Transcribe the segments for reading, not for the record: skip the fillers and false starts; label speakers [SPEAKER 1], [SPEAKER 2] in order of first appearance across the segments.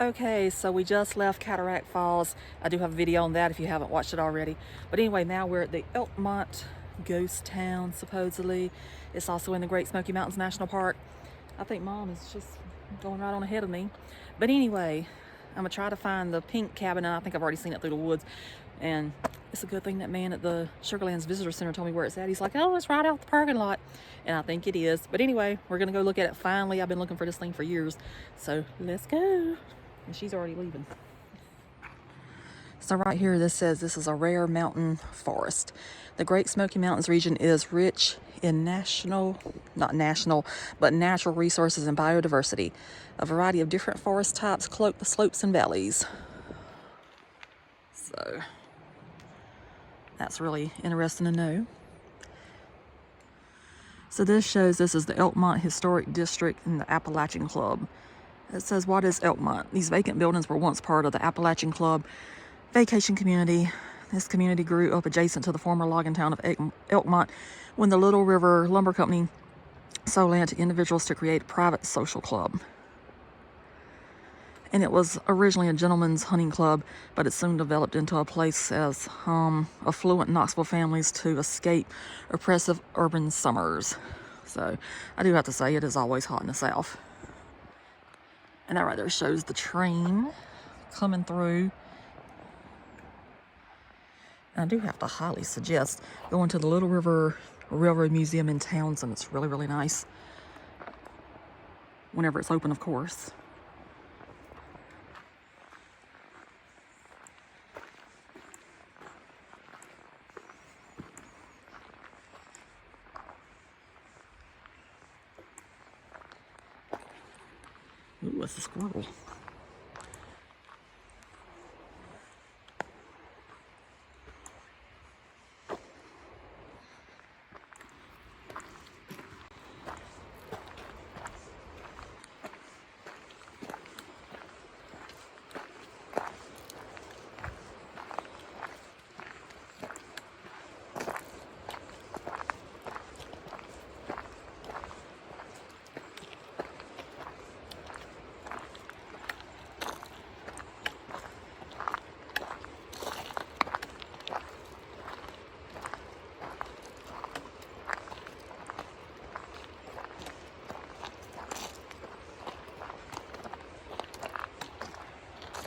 [SPEAKER 1] Okay, so we just left Cataract Falls. I do have a video on that if you haven't watched it already. But anyway, now we're at the Elkmont ghost town, supposedly. It's also in the Great Smoky Mountains National Park. I think Mom is just going right on ahead of me. But anyway, I'm gonna try to find the pink cabin, and I think I've already seen it through the woods. And it's a good thing that man at the Sugarlands Visitor Center told me where it's at. He's like, oh, it's right out the parking lot. And I think it is. But anyway, we're gonna go look at it finally. I've been looking for this thing for years. So let's go. And she's already leaving. So right here, this says this is a rare mountain forest. The Great Smoky Mountains region is rich in natural resources and biodiversity. A variety of different forest types cloak the slopes and valleys. So that's really interesting to know. So this shows this is the Elkmont Historic District in the Appalachian Club. It says, what is Elkmont? These vacant buildings were once part of the Appalachian Club vacation community. This community grew up adjacent to the former logging town of Elkmont when the Little River Lumber Company sold land to individuals to create a private social club. And it was originally a gentleman's hunting club, but it soon developed into a place as affluent Knoxville families to escape oppressive urban summers. So I do have to say, it is always hot in the South. And that right there shows the train coming through. And I do have to highly suggest going to the Little River Railroad Museum in Townsend. It's really, really nice. Whenever it's open, of course. Ooh, it's a squirrel.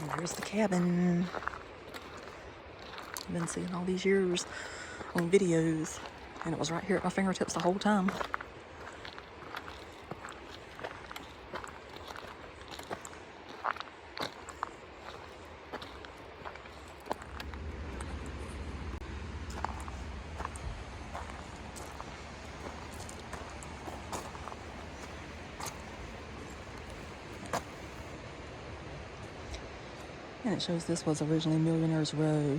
[SPEAKER 1] And there's the cabin. I've been seeing all these years on videos, and it was right here at my fingertips the whole time. And it shows this was originally Millionaires Row.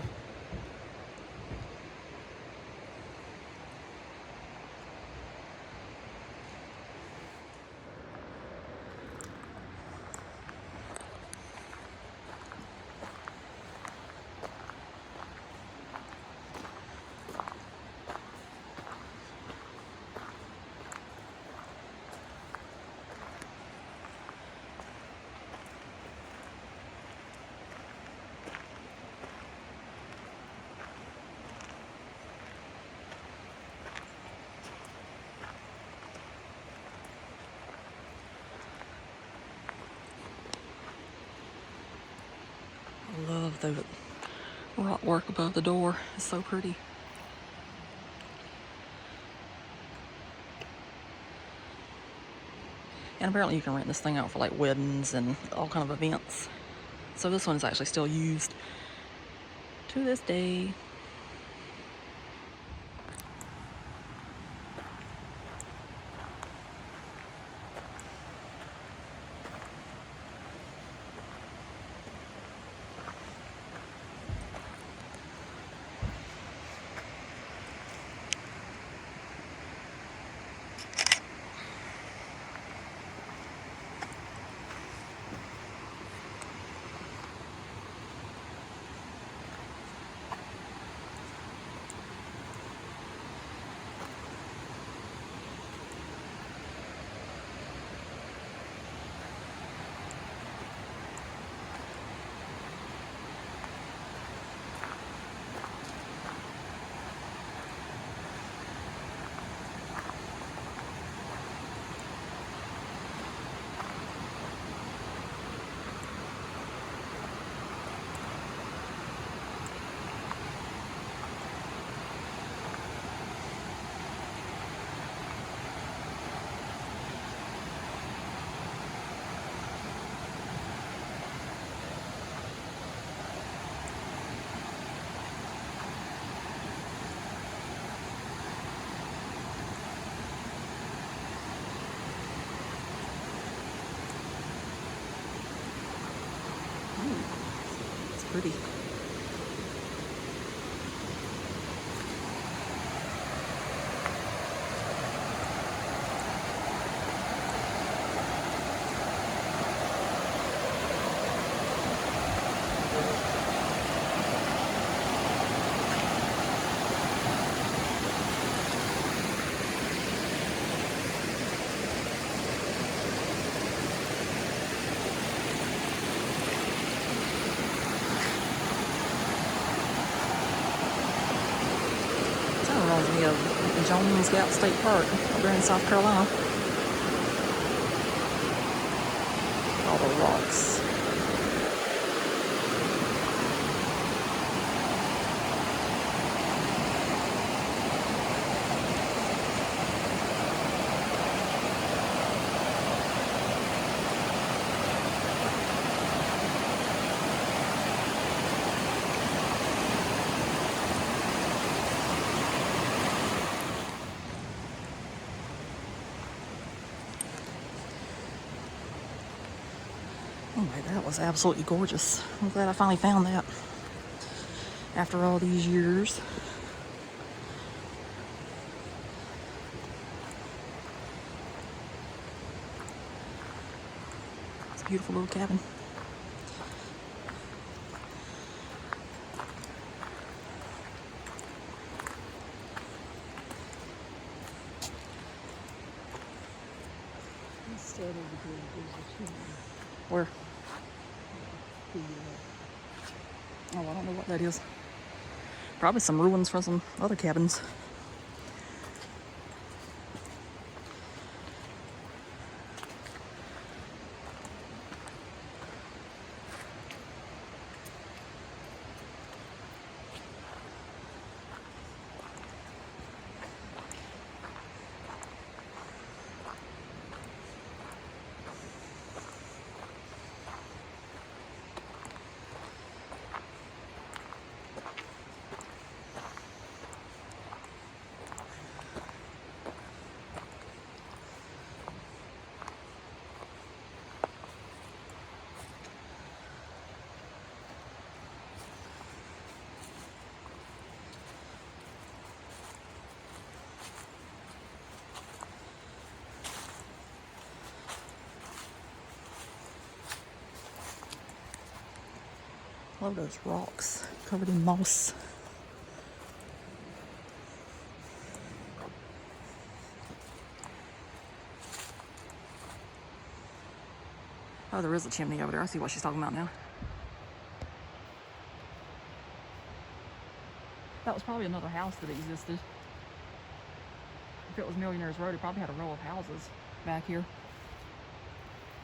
[SPEAKER 1] I love the rock work above the door. It's so pretty. And apparently you can rent this thing out for like weddings and all kind of events. So this one is actually still used to this day. pretty. Reminds me of Jones Gap State Park up there in South Carolina. All the rocks. Anyway, that was absolutely gorgeous. I'm glad I finally found that after all these years. It's a beautiful little cabin. Where? Oh, I don't know what that is. Probably some ruins from some other cabins. Love those rocks covered in moss. Oh, there is a chimney over there. I see what she's talking about now. That was probably another house that existed. If it was Millionaires Row, it probably had a row of houses back here.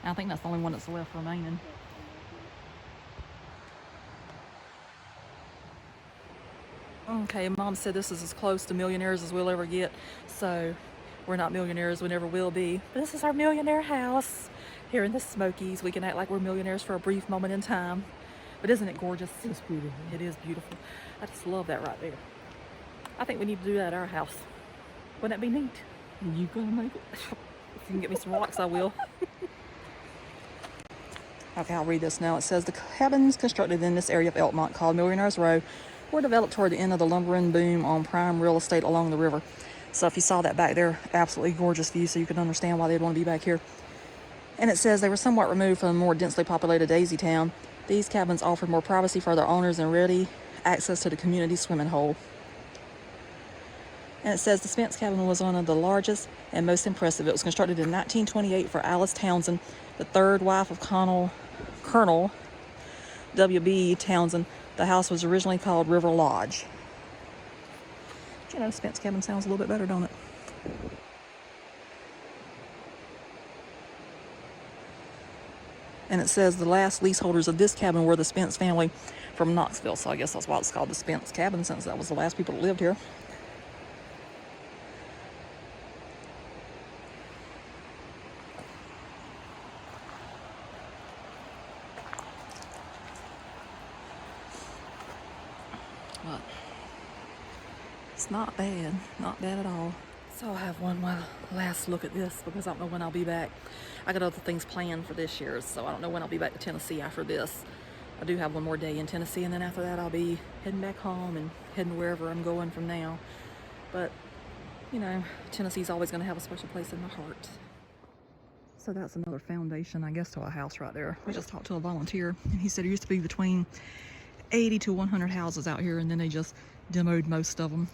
[SPEAKER 1] I think that's the only one that's left remaining. Okay, Mom said this is as close to millionaires as we'll ever get, so we're not millionaires, we never will be. But this is our millionaire house here in the Smokies. We can act like we're millionaires for a brief moment in time. But isn't it gorgeous?
[SPEAKER 2] It's beautiful.
[SPEAKER 1] It is beautiful. I just love that right there. I think we need to do that at our house. Wouldn't that be neat?
[SPEAKER 2] Are you gonna make it?
[SPEAKER 1] If you can get me some rocks, I will. Okay, I'll read this now. It says, the cabins constructed in this area of Elkmont, called Millionaires Row, were developed toward the end of the lumbering boom on prime real estate along the river. So if you saw that back there, absolutely gorgeous view, so you can understand why they'd want to be back here. And it says they were somewhat removed from the more densely populated Daisy Town. These cabins offered more privacy for their owners and ready access to the community swimming hole. And it says the Spence cabin was one of the largest and most impressive. It was constructed in 1928 for Alice Townsend, the third wife of Colonel W.B. Townsend. The house was originally called River Lodge. But you know, Spence cabin sounds a little bit better, don't it? And it says the last leaseholders of this cabin were the Spence family from Knoxville. So I guess that's why it's called the Spence cabin, since that was the last people that lived here. But it's not bad at all. So I'll have one last look at this because I don't know when I'll be back. I got other things planned for this year, so I don't know when I'll be back to Tennessee after this. I do have one more day in Tennessee, and then after that I'll be heading back home and heading wherever I'm going from now. But, you know, Tennessee's always going to have a special place in my heart. So that's another foundation, I guess, to a house right there. We just talked to a volunteer, and he said it used to be between 80 to 100 houses out here, and then they just demoed most of them.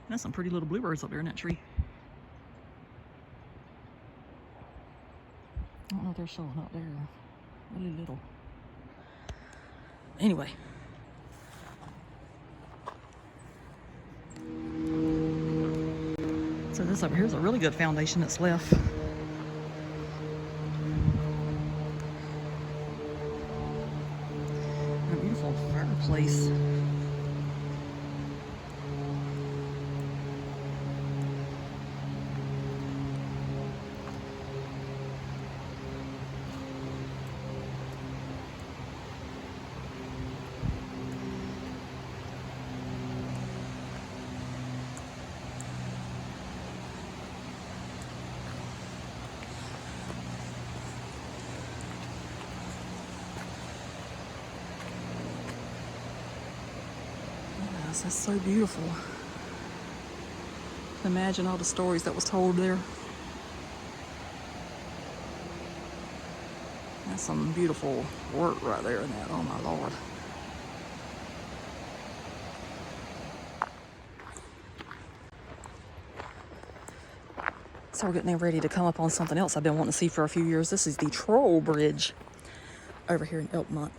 [SPEAKER 1] And that's some pretty little bluebirds up there in that tree. I don't know if they're showing up there. Really little. Anyway. So this over here is a really good foundation that's left. And a beautiful fireplace. Yes, that's so beautiful. Imagine all the stories that was told there. That's some beautiful work right there in that. Oh my Lord. So we're getting ready to come up on something else I've been wanting to see for a few years. This is the Troll Bridge over here in Elkmont.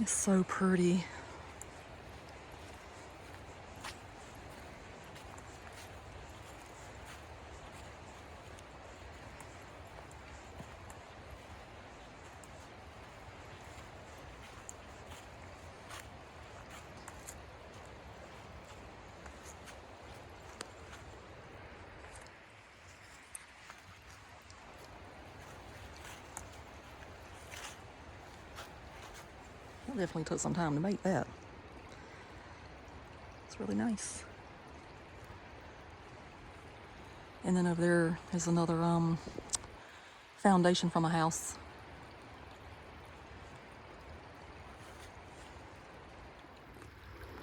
[SPEAKER 1] It's so pretty. It definitely took some time to make that. It's really nice. And then over there is another foundation from a house.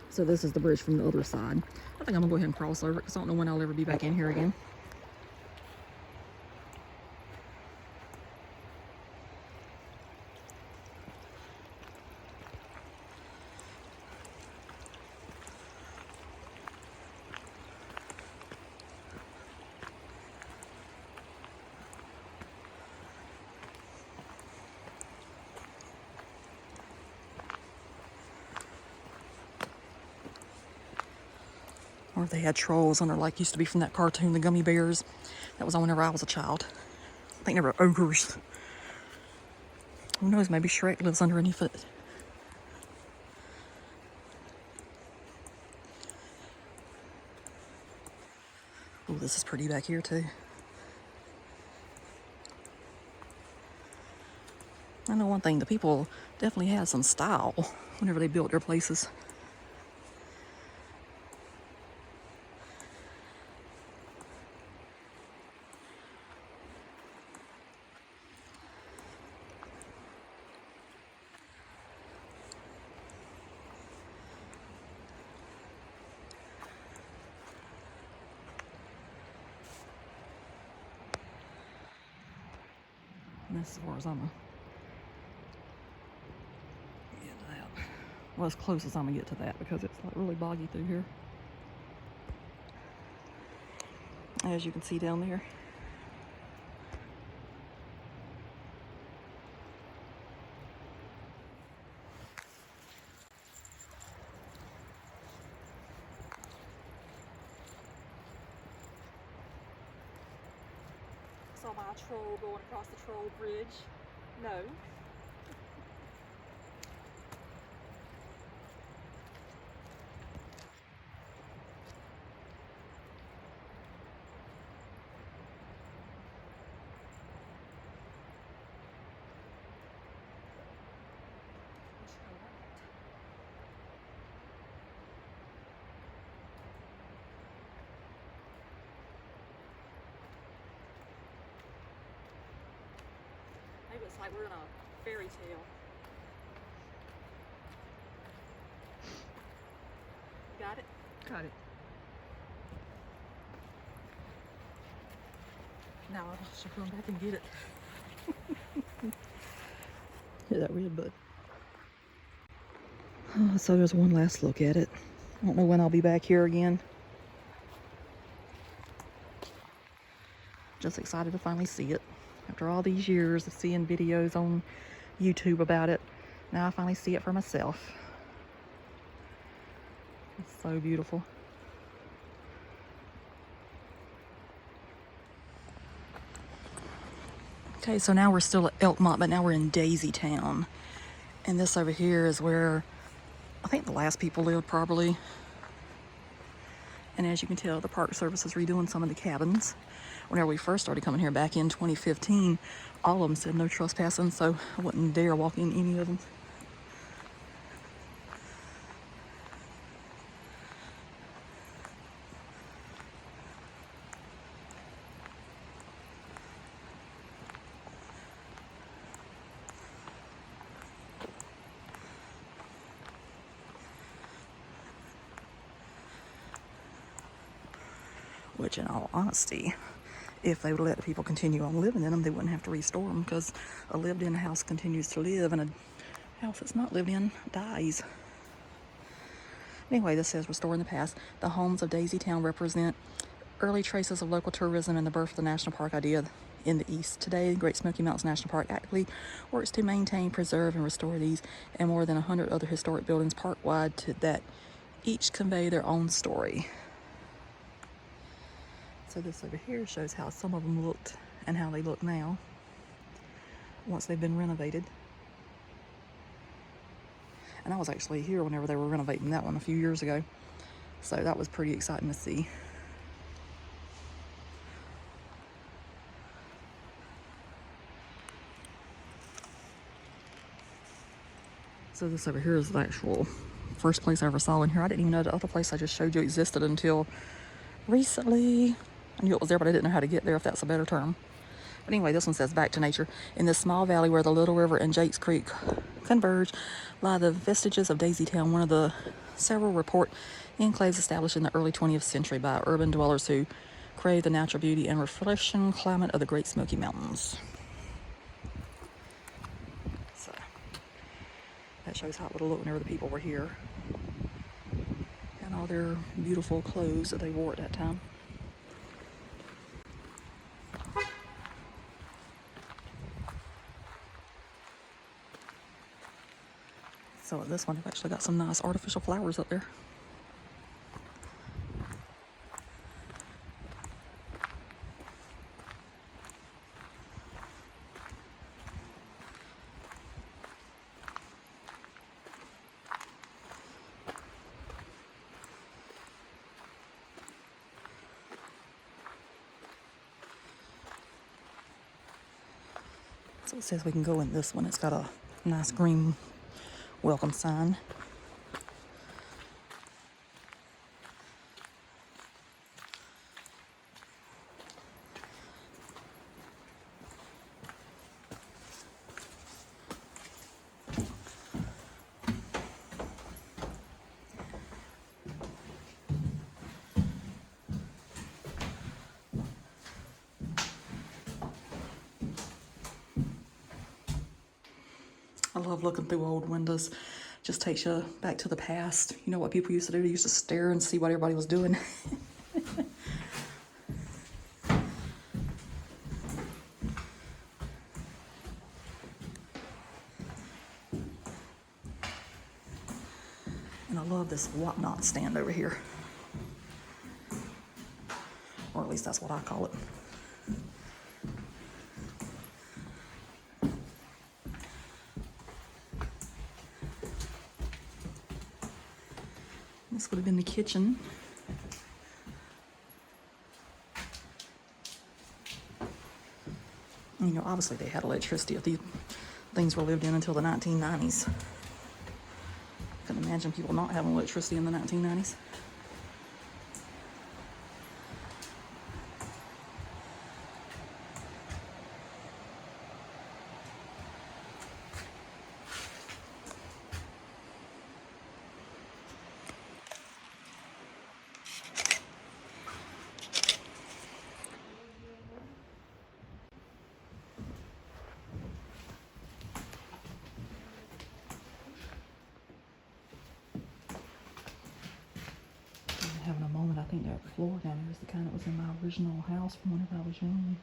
[SPEAKER 1] So this is the bridge from the other side. I think I'm gonna go ahead and cross over it because I don't know when I'll ever be back in here again. Or if they had trolls on there, like used to be from that cartoon, the Gummy Bears. That was on whenever I was a child. I think they were ogres. Who knows, maybe Shrek lives underneath it. Oh, this is pretty back here too. I know one thing, the people definitely had some style whenever they built their places. And this is where I'm gonna get to that. Well, as close as I'm gonna get to that because it's like really boggy through here. As you can see down there. Saw my troll going across the troll bridge. No. Maybe it's like we're in a fairy tale. Got it? Got it. Now I should come back and get it. Hear that red bud? So there's one last look at it. I don't know when I'll be back here again. Just excited to finally see it. After all these years of seeing videos on YouTube about it, now I finally see it for myself. It's so beautiful. Okay, so now we're still at Elkmont, but now we're in Daisy Town. And this over here is where I think the last people lived, probably. And as you can tell, the Park Service is redoing some of the cabins. Whenever we first started coming here back in 2015, all of them said no trespassing, so I wouldn't dare walk in any of them. Which, in all honesty, if they would let the people continue on living in them, they wouldn't have to restore them, because a lived-in house continues to live, and a house that's not lived in dies. Anyway, this says restoring the past. The homes of Daisy Town represent early traces of local tourism and the birth of the national park idea in the East. Today, Great Smoky Mountains National Park actively works to maintain, preserve, and restore these and more than 100 other historic buildings park-wide that each convey their own story. So this over here shows how some of them looked and how they look now once they've been renovated. And I was actually here whenever they were renovating that one a few years ago. So that was pretty exciting to see. So this over here is the actual first place I ever saw in here. I didn't even know the other place I just showed you existed until recently. I knew it was there, but I didn't know how to get there, if that's a better term. But anyway, this one says, back to nature. In this small valley where the Little River and Jakes Creek converge lie the vestiges of Daisy Town, one of the several report enclaves established in the early 20th century by urban dwellers who crave the natural beauty and refreshing climate of the Great Smoky Mountains. So that shows how it would look whenever the people were here, and all their beautiful clothes that they wore at that time. So at this one, they've actually got some nice artificial flowers up there. So it says we can go in this one. It's got a nice green welcome sign. I love looking through old windows. Just takes you back to the past. You know what people used to do? They used to stare and see what everybody was doing. And I love this whatnot stand over here. Or at least that's what I call it. This would have been the kitchen. You know, obviously they had electricity if these things were lived in until the 1990s. Couldn't imagine people not having electricity in the 1990s. Having a moment, I think that floor down there is the kind that was in my original house from whenever I was young.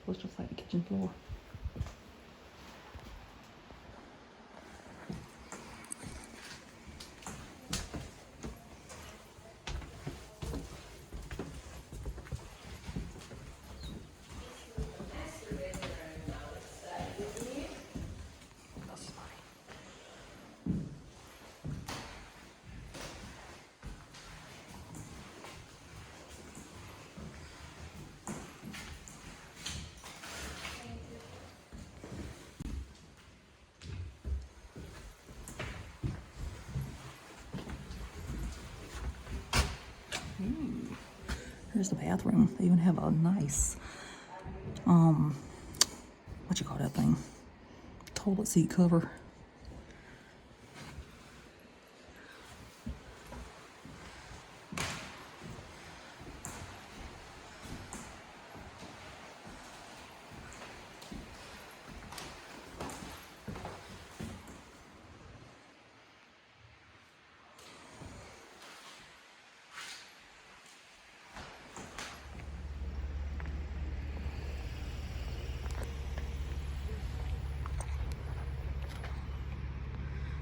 [SPEAKER 1] It was just like the kitchen floor. Here's the bathroom. They even have a nice, what you call that thing? Toilet seat cover.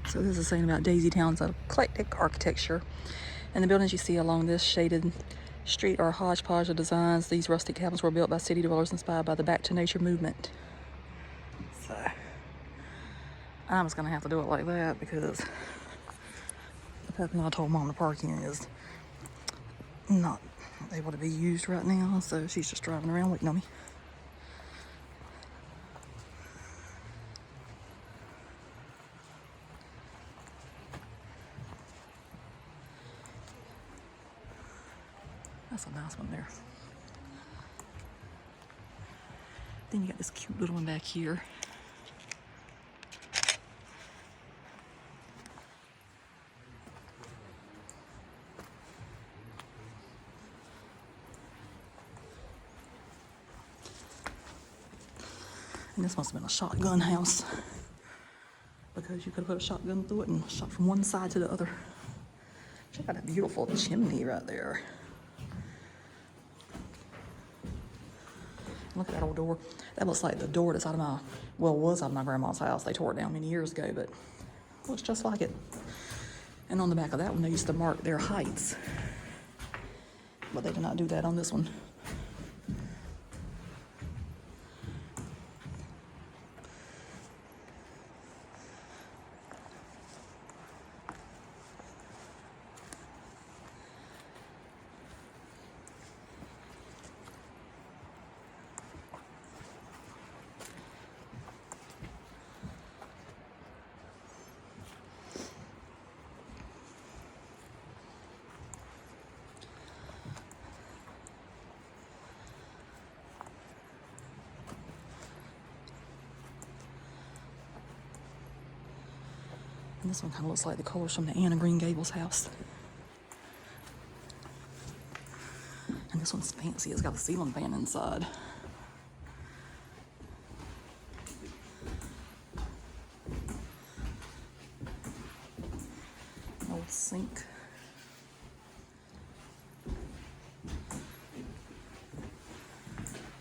[SPEAKER 1] So this is saying about Daisy Town's eclectic architecture. And the buildings you see along this shaded street are a hodgepodge of designs. These rustic cabins were built by city dwellers inspired by the Back to Nature movement. So I'm just gonna have to do it like that because the parking lot I told Mom to park in is not able to be used right now. So she's just driving around waiting on me. That's a nice one there. Then you got this cute little one back here. And this must have been a shotgun house because you could put a shotgun through it and shot from one side to the other. Check out that beautiful chimney right there. Look at that old door. That looks like the door that's out of my, well, was out of my grandma's house. They tore it down many years ago, but it looks just like it. And on the back of that one, they used to mark their heights. But they did not do that on this one. And this one kind of looks like the colors from the Anne of Green Gables house. And this one's fancy. It's got a ceiling fan inside. Old sink.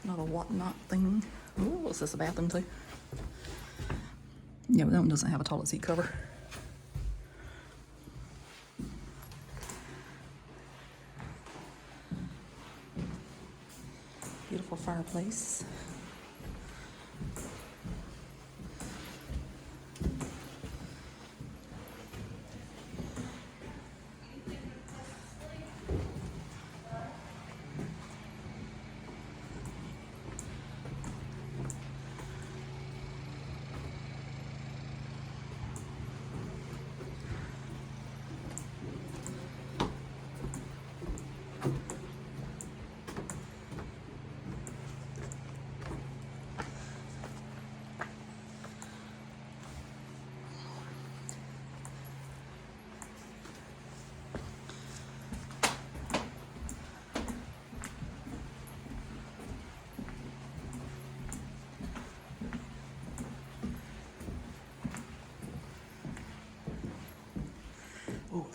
[SPEAKER 1] Not a whatnot thing. Ooh, what's this, a bathroom too? Yeah, but that one doesn't have a toilet seat cover. Beautiful fireplace.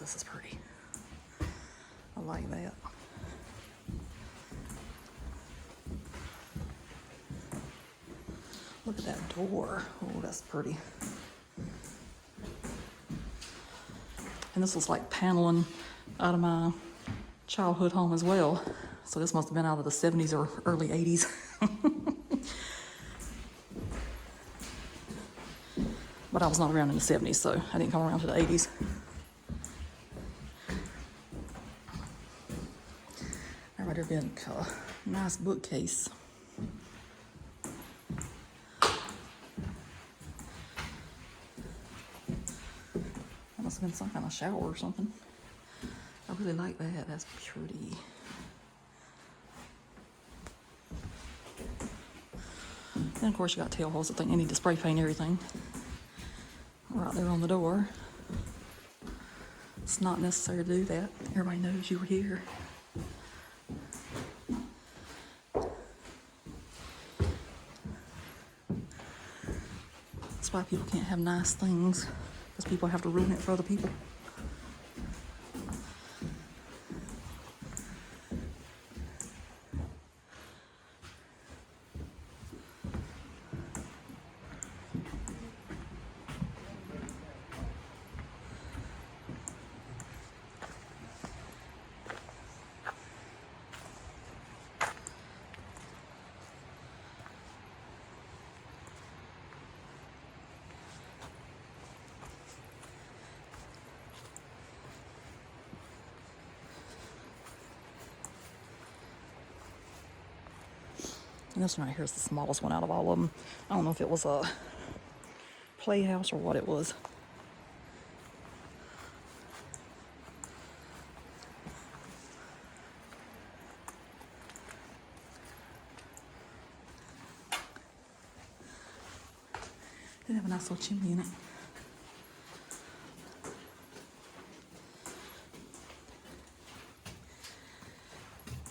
[SPEAKER 1] this is pretty. I like that. Look at that door. Oh, that's pretty. And this was like paneling out of my childhood home as well. So this must have been out of the 70s or early 80s. But I was not around in the 70s, so I didn't come around to the 80s. Right there being a nice bookcase. That must have been some kind of shower or something. I really like that. That's pretty. And of course you got tail holes. I think you need to spray paint everything. Right there on the door. It's not necessary to do that. Everybody knows you were here. That's why people can't have nice things, because people have to ruin it for other people. And this one right here is the smallest one out of all of them. I don't know if it was a playhouse or what it was. Did have a nice little chimney in it.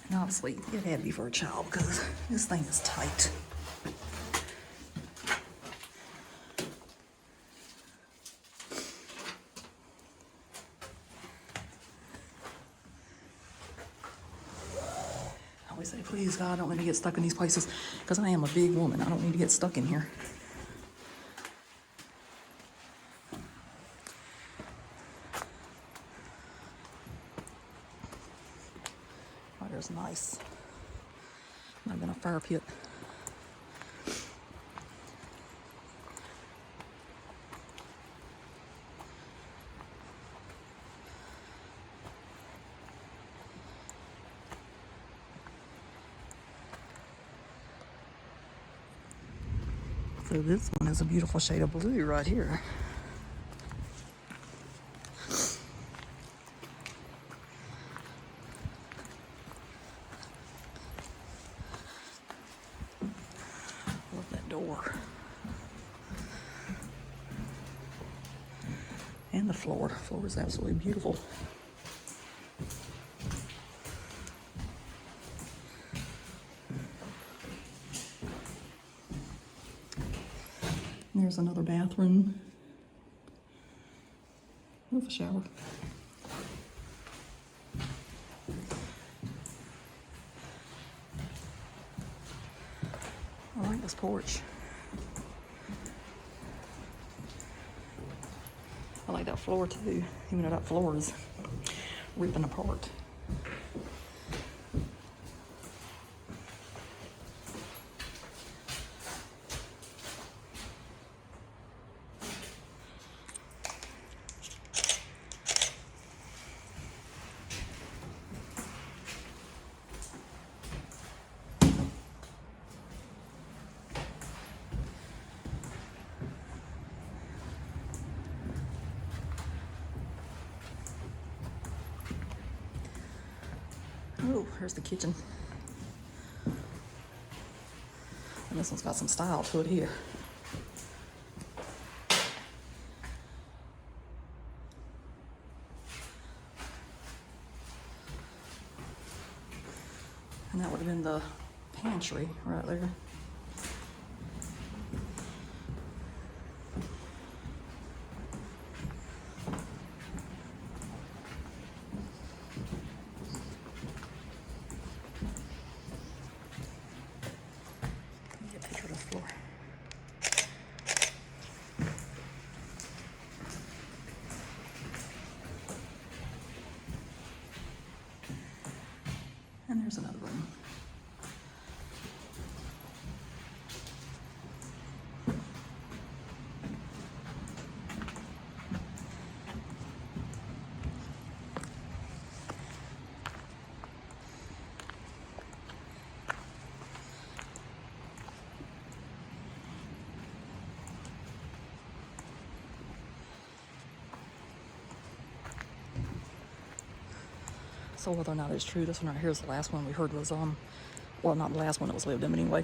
[SPEAKER 1] And obviously, it had to be for a child because this thing is tight. I always say, please, God, don't let me get stuck in these places because I am a big woman. I don't need to get stuck in here. Water's nice. Might have been a fire pit. So this one is a beautiful shade of blue right here. Love that door. And the floor. The floor is absolutely beautiful. There's another bathroom with a shower. I like this porch. I like that floor too, even though that floor is ripping apart. Oh, here's the kitchen. And this one's got some style to it here. And that would have been the pantry right there. So whether or not it's true, this one right here is the last one we heard was, well, not the last one that was lived in, but anyway,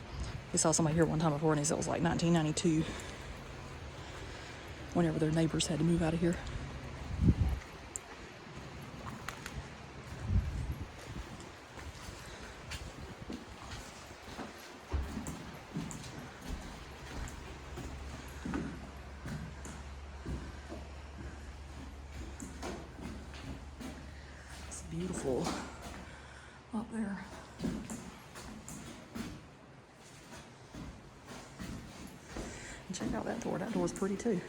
[SPEAKER 1] we saw somebody here one time before and he said it was like 1992, whenever their neighbors had to move out of here. It's beautiful up there. And check out that door. That door's pretty too.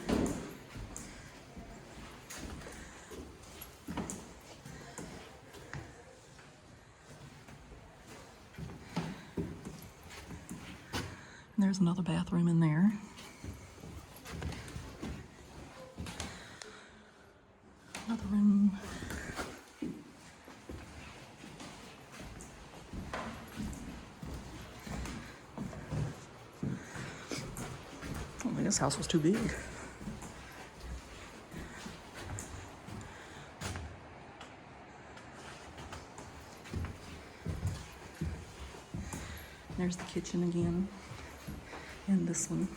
[SPEAKER 1] And there's another bathroom in there. Another room. I mean, this house was too big. There's the kitchen again, and this one.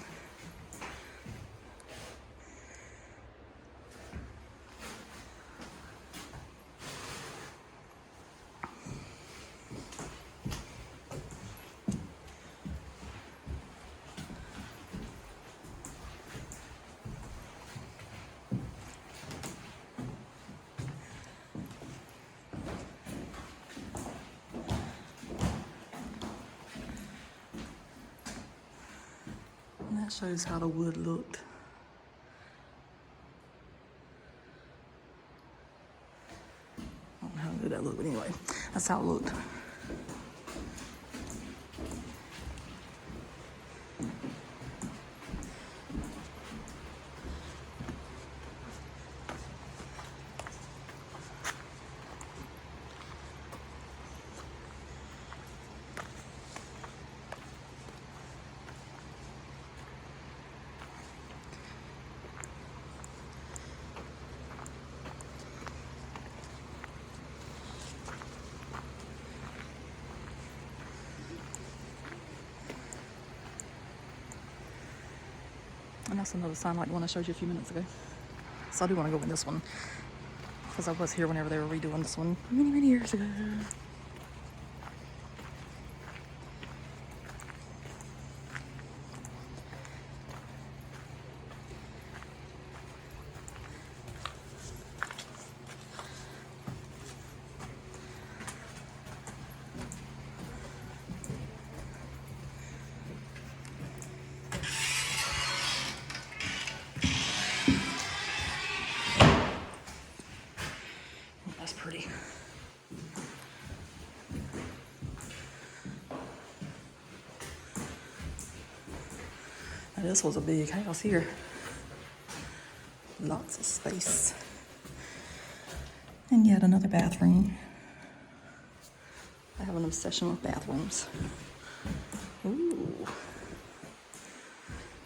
[SPEAKER 1] And that shows how the wood looked. I don't know how good that looked, but anyway, that's how it looked. And that's another sign like the one I showed you a few minutes ago. So I do want to go in this one, because I was here whenever they were redoing this one many, many years ago. That's pretty. Now this was a big house here. Lots of space. And yet another bathroom. I have an obsession with bathrooms. Ooh.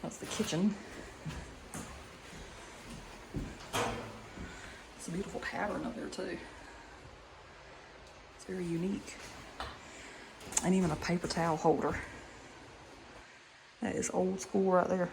[SPEAKER 1] That's the kitchen. It's a beautiful pattern up there too. It's very unique. And even a paper towel holder. That is old school right there.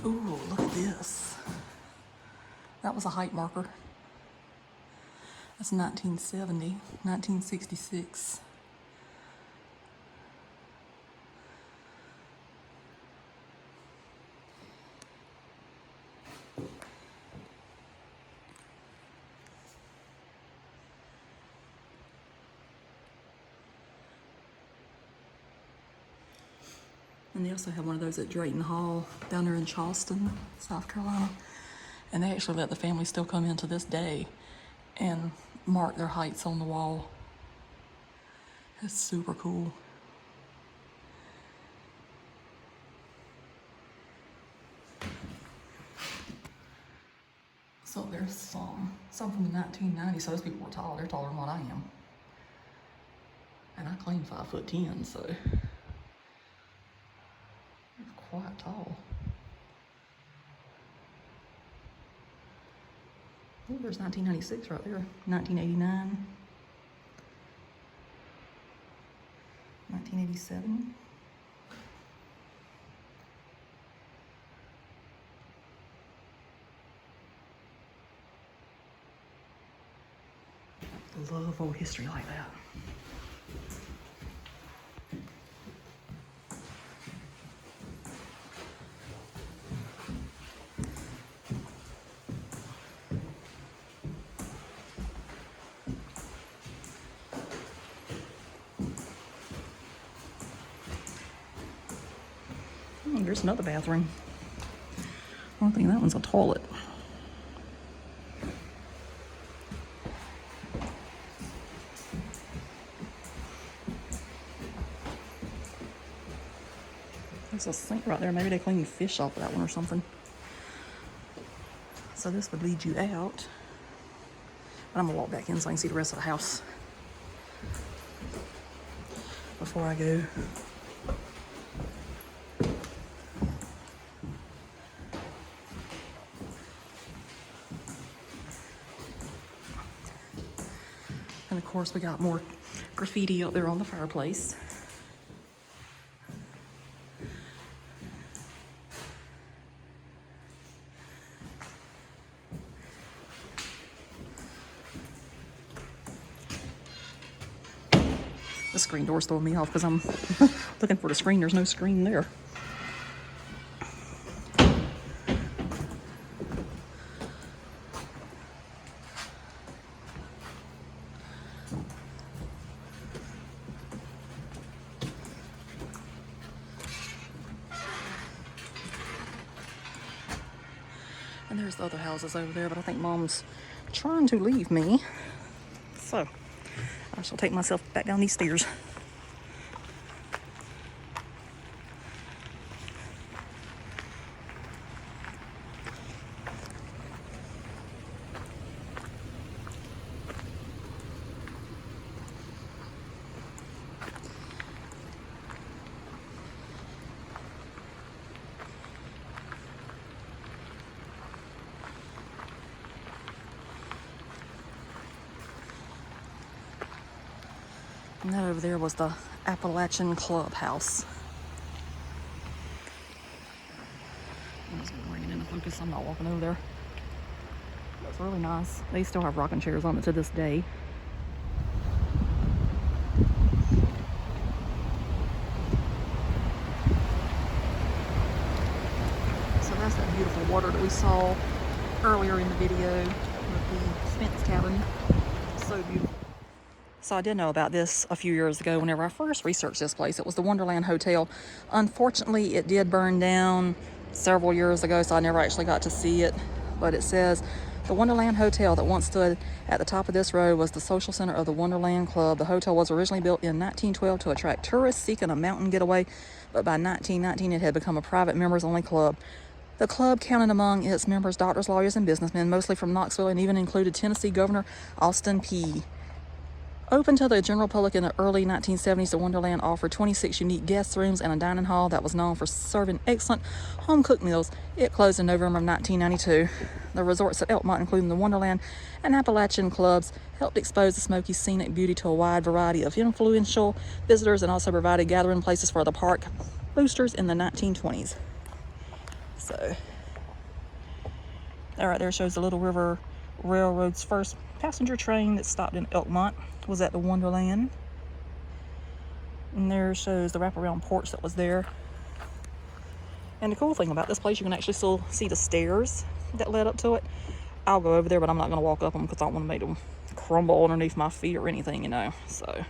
[SPEAKER 1] Ooh, look at this. That was a height marker. That's 1970, 1966. And they also have one of those at Drayton Hall down there in Charleston, South Carolina. And they actually let the family still come in to this day and mark their heights on the wall. It's super cool. So there's some from the 1990s. So those people were tall. They're taller than what I am. And I claim 5'10", so they're quite tall. Oh, there's 1996 right there. 1989. 1987. I love old history like that. Oh, there's another bathroom. I don't think that one's a toilet. There's a sink right there. Maybe they cleaned fish off of that one or something. So this would lead you out. But I'm gonna walk back in so I can see the rest of the house before I go. And of course we got more graffiti up there on the fireplace. The screen door's throwing me off because I'm looking for the screen. There's no screen there. And there's the other houses over there, but I think Mom's trying to leave me. So I shall take myself back down these stairs. And that over there was the Appalachian Clubhouse. It's bringing in the focus. I'm not walking over there. That's really nice. They still have rocking chairs on it to this day. So that's that beautiful water that we saw earlier in the video with the Spence cabin. So beautiful. So I did know about this a few years ago whenever I first researched this place. It was the Wonderland Hotel. Unfortunately, it did burn down several years ago, so I never actually got to see it. But it says, the Wonderland Hotel that once stood at the top of this road was the social center of the Wonderland Club. The hotel was originally built in 1912 to attract tourists seeking a mountain getaway, but by 1919 it had become a private members-only club. The club counted among its members doctors, lawyers, and businessmen, mostly from Knoxville, and even included Tennessee Governor Austin Peay. Open to the general public in the early 1970s, the Wonderland offered 26 unique guest rooms and a dining hall that was known for serving excellent home-cooked meals. It closed in November of 1992. The resorts at Elkmont, including the Wonderland and Appalachian clubs, helped expose the Smoky scenic beauty to a wide variety of influential visitors and also provided gathering places for the park boosters in the 1920s. So, that right there shows the Little River Railroad's first passenger train that stopped in Elkmont was at the Wonderland. And there shows the wraparound porch that was there. And the cool thing about this place, you can actually still see the stairs that led up to it. I'll go over there, but I'm not going to walk up them because I don't want to make them crumble underneath my feet or anything, you know. So,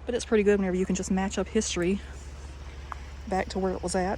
[SPEAKER 1] but it's pretty good whenever you can just match up history back to where it was at.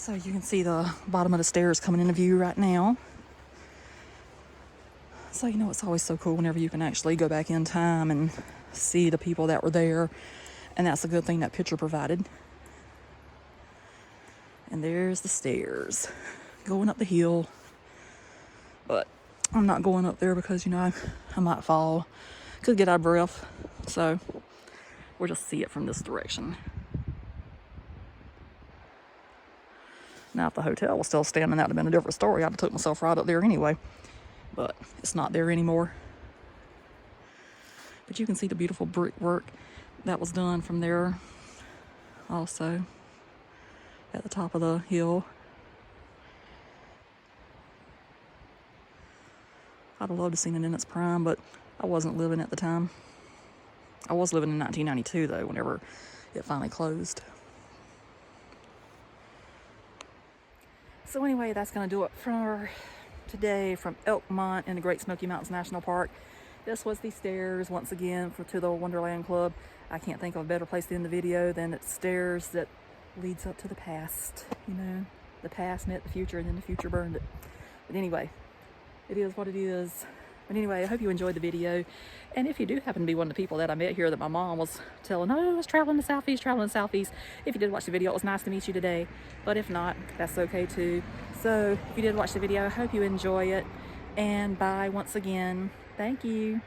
[SPEAKER 1] So you can see the bottom of the stairs coming into view right now. So you know, it's always so cool whenever you can actually go back in time and see the people that were there. And that's a good thing that picture provided. And there's the stairs going up the hill. But I'm not going up there because, you know, I might fall. Could get out of breath. So we'll just see it from this direction. Now, if the hotel was still standing, that would have been a different story. I'd have took myself right up there anyway. But it's not there anymore. But you can see the beautiful brickwork that was done from there also at the top of the hill. I'd have loved to have seen it in its prime, but I wasn't living at the time. I was living in 1992 though, whenever it finally closed. So anyway, that's going to do it for today from Elkmont in the Great Smoky Mountains National Park. This was the stairs once again to the Wonderland Club. I can't think of a better place to end the video than it's stairs that leads up to the past. You know, the past met the future and then the future burned it. But anyway, it is what it is. But anyway, I hope you enjoyed the video. And if you do happen to be one of the people that I met here that my mom was telling, oh, I was traveling to Southeast. If you did watch the video, it was nice to meet you today. But if not, that's okay too. So if you did watch the video, I hope you enjoy it. And bye once again. Thank you.